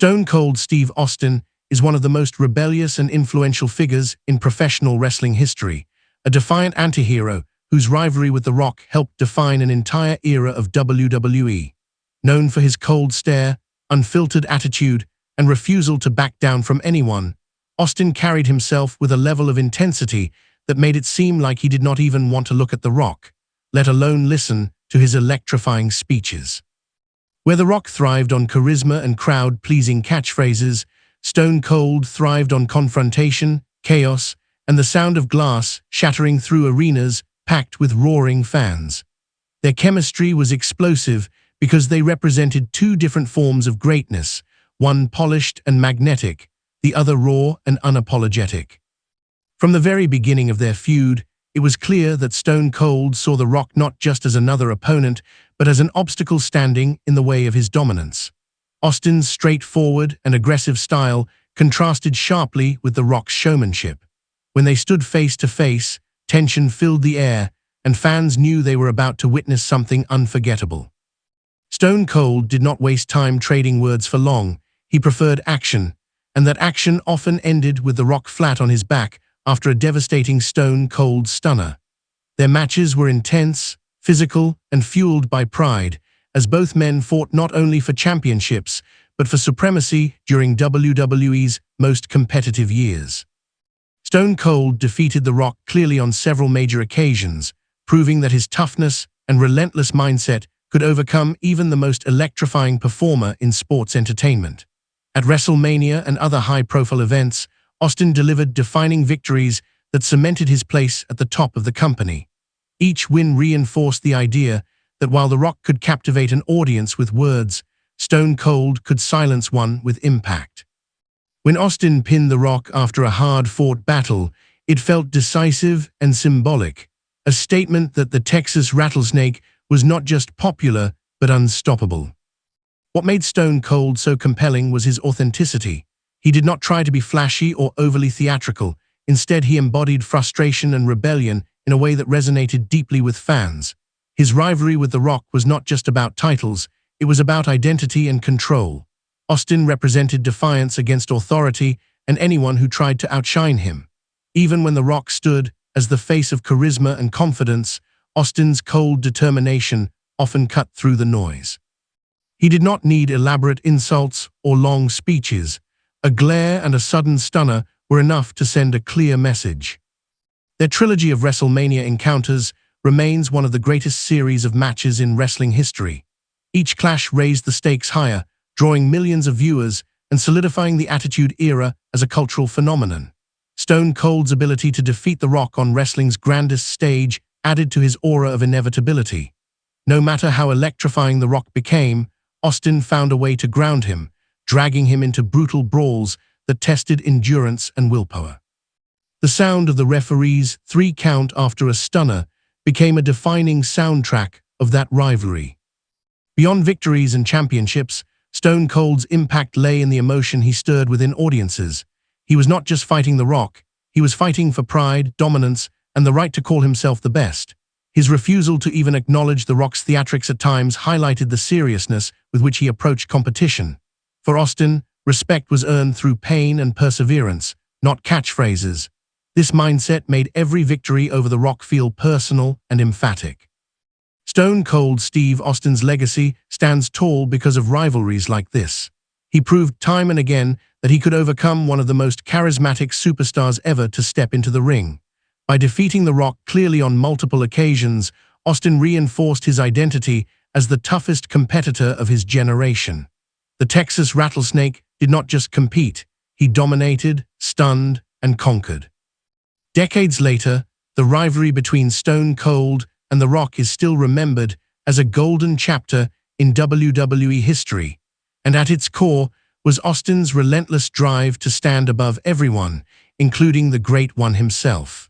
Stone Cold Steve Austin is one of the most rebellious and influential figures in professional wrestling history, a defiant antihero whose rivalry with The Rock helped define an entire era of WWE. Known for his cold stare, unfiltered attitude, and refusal to back down from anyone, Austin carried himself with a level of intensity that made it seem like he did not even want to look at The Rock, let alone listen to his electrifying speeches. Where The Rock thrived on charisma and crowd-pleasing catchphrases, Stone Cold thrived on confrontation, chaos, and the sound of glass shattering through arenas packed with roaring fans. Their chemistry was explosive because they represented two different forms of greatness, one polished and magnetic, the other raw and unapologetic. From the very beginning of their feud, it was clear that Stone Cold saw The Rock not just as another opponent, but as an obstacle standing in the way of his dominance. Austin's straightforward and aggressive style contrasted sharply with The Rock's showmanship. When they stood face to face, tension filled the air, and fans knew they were about to witness something unforgettable. Stone Cold did not waste time trading words for long. He preferred action, and that action often ended with The Rock flat on his back after a devastating Stone Cold stunner. Their matches were intense, physical, and fueled by pride, as both men fought not only for championships, but for supremacy during WWE's most competitive years. Stone Cold defeated The Rock clearly on several major occasions, proving that his toughness and relentless mindset could overcome even the most electrifying performer in sports entertainment. At WrestleMania and other high-profile events, Austin delivered defining victories that cemented his place at the top of the company. Each win reinforced the idea that while The Rock could captivate an audience with words, Stone Cold could silence one with impact. When Austin pinned The Rock after a hard-fought battle, it felt decisive and symbolic, a statement that the Texas Rattlesnake was not just popular, but unstoppable. What made Stone Cold so compelling was his authenticity. He did not try to be flashy or overly theatrical. Instead, he embodied frustration and rebellion in a way that resonated deeply with fans. His rivalry with The Rock was not just about titles, it was about identity and control. Austin represented defiance against authority and anyone who tried to outshine him. Even when The Rock stood as the face of charisma and confidence, Austin's cold determination often cut through the noise. He did not need elaborate insults or long speeches. A glare and a sudden stunner were enough to send a clear message. Their trilogy of WrestleMania encounters remains one of the greatest series of matches in wrestling history. Each clash raised the stakes higher, drawing millions of viewers and solidifying the Attitude Era as a cultural phenomenon. Stone Cold's ability to defeat The Rock on wrestling's grandest stage added to his aura of inevitability. No matter how electrifying The Rock became, Austin found a way to ground him, dragging him into brutal brawls that tested endurance and willpower. The sound of the referee's 3 count after a stunner became a defining soundtrack of that rivalry. Beyond victories and championships, Stone Cold's impact lay in the emotion he stirred within audiences. He was not just fighting The Rock, he was fighting for pride, dominance, and the right to call himself the best. His refusal to even acknowledge The Rock's theatrics at times highlighted the seriousness with which he approached competition. For Austin, respect was earned through pain and perseverance, not catchphrases. This mindset made every victory over The Rock feel personal and emphatic. Stone Cold Steve Austin's legacy stands tall because of rivalries like this. He proved time and again that he could overcome one of the most charismatic superstars ever to step into the ring. By defeating The Rock clearly on multiple occasions, Austin reinforced his identity as the toughest competitor of his generation. The Texas Rattlesnake did not just compete, he dominated, stunned, and conquered. Decades later, the rivalry between Stone Cold and The Rock is still remembered as a golden chapter in WWE history, and at its core was Austin's relentless drive to stand above everyone, including the Great One himself.